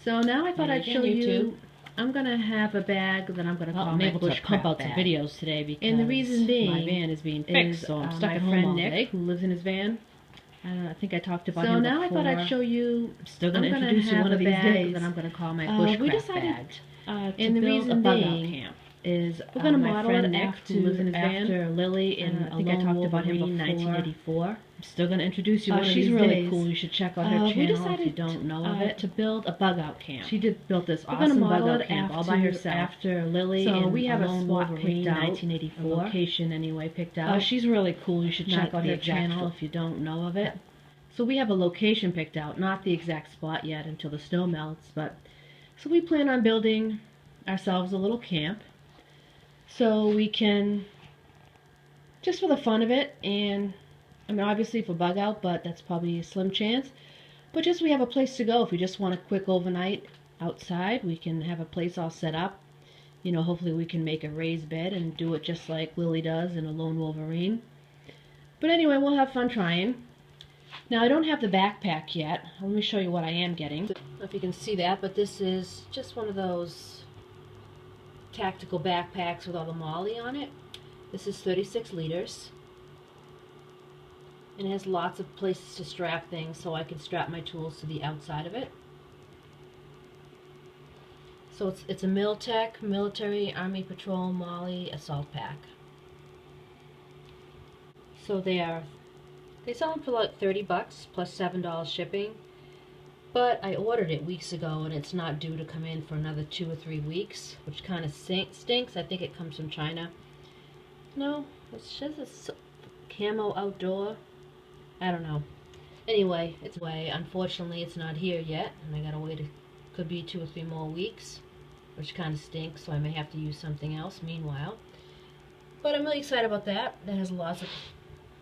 So now I thought I'd show you. YouTube. I'm gonna have a bag that I'm gonna call I'm my able to Bushcraft pump out bag. some videos today because And the reason being, my van is being fixed, so I'm stuck my at home friend all Nick, day. who lives in his van. I think I talked about So him now before. I thought I'd show you. I'm still gonna gonna introduce you have one of a these bag days. that I'm gonna call my Bushcraft We decided bag. to And the build reason a bug out being camp. is We're gonna my model friend it Nick, after, who lives in his van. after Lily in I think I talked about him before. 1984. I'm still gonna introduce you one of She's these really days. cool. You should check out her channel We if you decided don't know of it. to build a bug out camp. She did built this We're gonna awesome model bug out it camp all by herself. after Lily So in we have a Lone spot Wolverine picked out, 1984. a location anyway picked out. She's really cool. You should check out her channel if you don't know of it. So we have a location picked out, not the exact spot yet until the snow melts, but so we plan on building ourselves a little camp so we can, just for the fun of it, and I mean obviously for bug out, but that's probably a slim chance, but just we have a place to go if we just want a quick overnight outside. We can have a place all set up. You know, hopefully we can make a raised bed and do it just like Lily does in a Lone Wolverine. But anyway, we'll have fun trying. Now, I don't have the backpack yet. Let me show you what I am getting. I don't know if you can see that, but this is just one of those tactical backpacks with all the MOLLE on it. This is 36 liters. And it has lots of places to strap things, so I can strap my tools to the outside of it. So it's a Miltech Military Army Patrol MOLLE Assault Pack. So they sell them for like $30 plus $7 shipping, but I ordered it weeks ago and it's not due to come in for another 2 or 3 weeks, which kind of stinks. I think it comes from China. No, it's just a camo outdoor. I don't know. Anyway, it's way. Unfortunately, it's not here yet, and I gotta wait. It could be 2 or 3 more weeks, which kind of stinks. So I may have to use something else meanwhile. But I'm really excited about that. That has lots of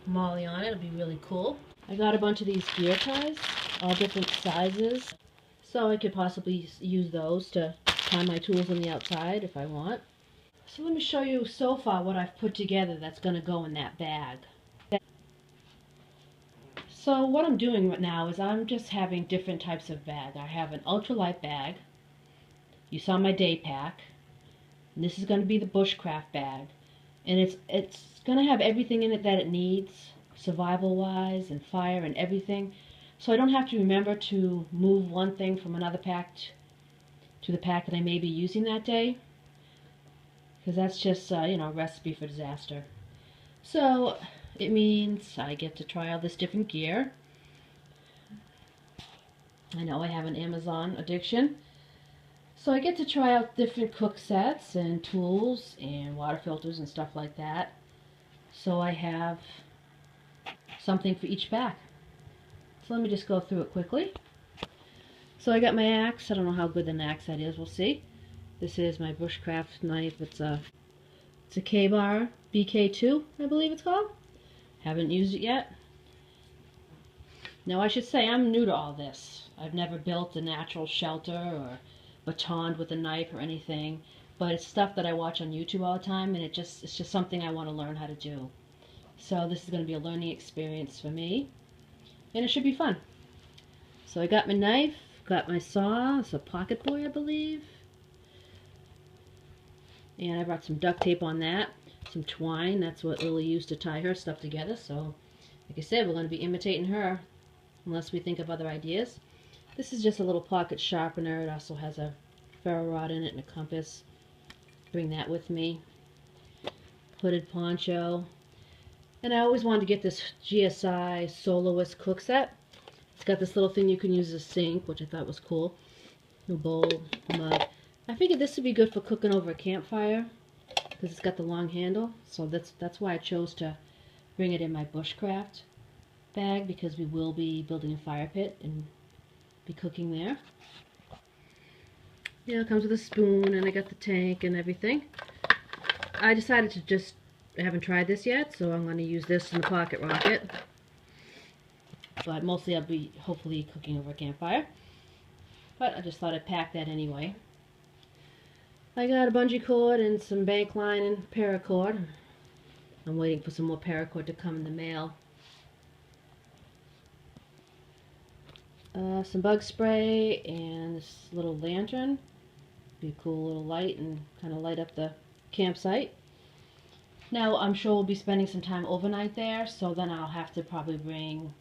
MOLLE on it. It'll be really cool. I got a bunch of these gear ties, all different sizes, so I could possibly use those to tie my tools on the outside if I want. So let me show you so far what I've put together that's going to go in that bag. So what I'm doing right now is I'm just having different types of bag. I have an ultralight bag. You saw my day pack. And this is going to be the Bushcraft bag. And it's going to have everything in it that it needs, survival-wise and fire and everything. So I don't have to remember to move one thing from another pack to the pack that I may be using that day. Because that's just, you know, a recipe for disaster. So it means I get to try all this different gear. I know I have an Amazon addiction. So I get to try out different cook sets and tools and water filters and stuff like that. So I have something for each pack. So let me just go through it quickly. So I got my axe. I don't know how good an axe that is. We'll see. This is my Bushcraft knife. It's a K-Bar BK2, I believe it's called. Haven't used it yet. Now I should say I'm new to all this. I've never built a natural shelter or batoned with a knife or anything, but it's stuff that I watch on YouTube all the time, and it's just something I want to learn how to do. So this is going to be a learning experience for me, and it should be fun. So I got my knife, got my saw. It's a pocket boy, I believe, and I brought some duct tape on that, some twine. That's what Lily used to tie her stuff together. So like I said, we're going to be imitating her unless we think of other ideas. This is just a little pocket sharpener. It also has a ferro rod in it and a compass. Bring that with me. Hooded poncho. And I always wanted to get this GSI Soloist cook set. It's got this little thing you can use as a sink, which I thought was cool. A bowl, mug. I figured this would be good for cooking over a campfire because it's got the long handle. So that's why I chose to bring it in my Bushcraft bag, because we will be building a fire pit and be cooking there. Yeah, it comes with a spoon, and I got the tank and everything. I decided to I haven't tried this yet, so I'm going to use this in the pocket rocket. But mostly I'll be hopefully cooking over a campfire. But I just thought I'd pack that anyway. I got a bungee cord and some bank line and paracord. I'm waiting for some more paracord to come in the mail. some bug spray and this little lantern. Be a cool little light and kind of light up the campsite. Now I'm sure we'll be spending some time overnight there, so then I'll have to probably bring,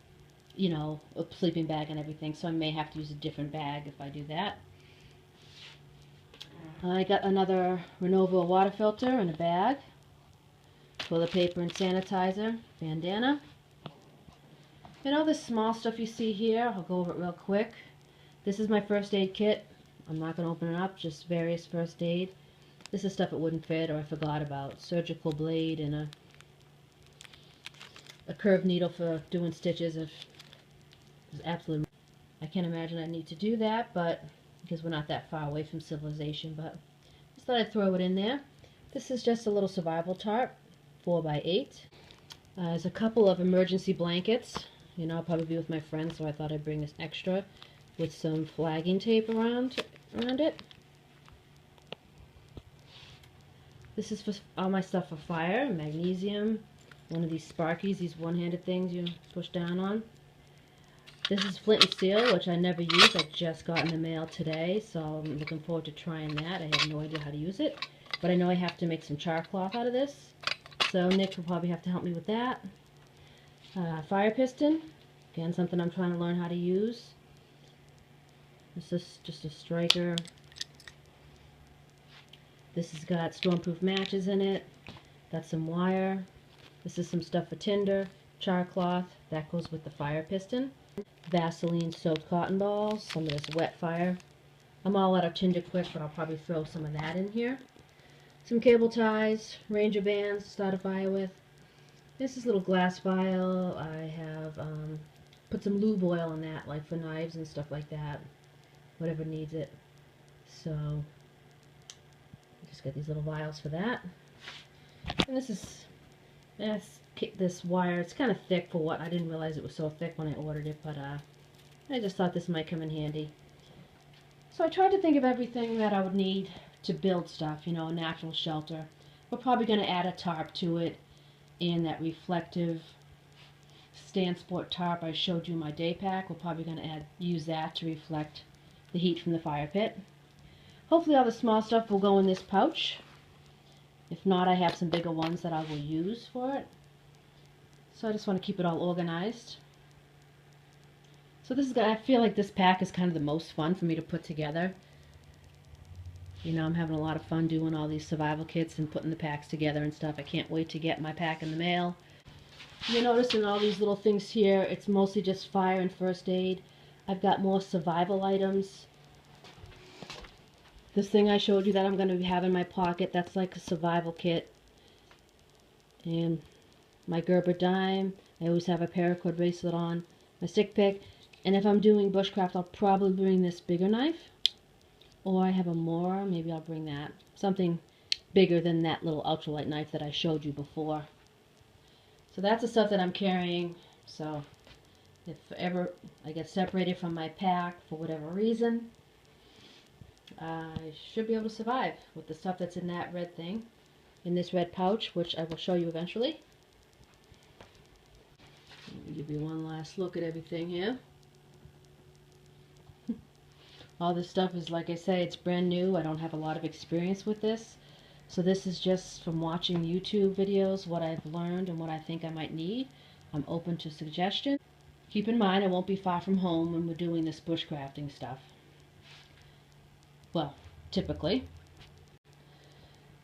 you know, a sleeping bag and everything, so I may have to use a different bag if I do that. I got another Renova water filter in a bag, toilet paper and sanitizer, bandana. And all this small stuff you see here, I'll go over it real quick. This is my first aid kit. I'm not going to open it up, just various first aid. This is stuff it wouldn't fit or I forgot about. Surgical blade and a curved needle for doing stitches. If absolutely, I can't imagine I need to do that, but because we're not that far away from civilization, but just thought I'd throw it in there. This is just a little survival tarp, 4x8. There's a couple of emergency blankets. You know, I'll probably be with my friends, so I thought I'd bring this extra with some flagging tape around it. This is for all my stuff for fire, magnesium, one of these sparkies, these one-handed things you push down on. This is flint and steel, which I never used. I just got in the mail today, so I'm looking forward to trying that. I have no idea how to use it, but I know I have to make some char cloth out of this, so Nick will probably have to help me with that. Fire piston, again something I'm trying to learn how to use. This is just a striker. This has got stormproof matches in it. Got some wire. This is some stuff for tinder, char cloth. That goes with the fire piston. Vaseline soaked cotton balls. Some of this wet fire. I'm all out of tinder quick, but I'll probably throw some of that in here. Some cable ties, ranger bands to start a fire with. This is a little glass vial. I have put some lube oil in that, like for knives and stuff like that. Whatever needs it. So, just got these little vials for that. And this is this wire. It's kind of thick for what I didn't realize it was so thick when I ordered it, but I just thought this might come in handy. So I tried to think of everything that I would need to build stuff, you know, a natural shelter. We're probably going to add a tarp to it and that reflective Stand Sport tarp I showed you in my day pack. We're probably going to use that to reflect the heat from the fire pit. Hopefully all the small stuff will go in this pouch. If not, I have some bigger ones that I will use for it. So I just want to keep it all organized. So this is, I feel like this pack is kind of the most fun for me to put together. You know, I'm having a lot of fun doing all these survival kits and putting the packs together and stuff. I can't wait to get my pack in the mail. You'll notice in all these little things here, it's mostly just fire and first aid. I've got more survival items. This thing I showed you that I'm going to have in my pocket, that's like a survival kit. And my Gerber dime. I always have a paracord bracelet on. My stick pick. And if I'm doing bushcraft, I'll probably bring this bigger knife. Or I have a Mora, maybe I'll bring that. Something bigger than that little ultralight knife that I showed you before. So that's the stuff that I'm carrying. So if ever I get separated from my pack for whatever reason, I should be able to survive with the stuff that's in that red thing. In this red pouch, which I will show you eventually. Let me give you one last look at everything here. All this stuff is, like I say, it's brand new. I don't have a lot of experience with this. So this is just from watching YouTube videos, what I've learned and what I think I might need. I'm open to suggestions. Keep in mind, I won't be far from home when we're doing this bushcrafting stuff. Well, typically.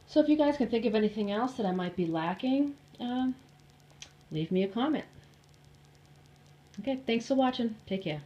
So if you guys can think of anything else that I might be lacking, leave me a comment. Okay, thanks for watching. Take care.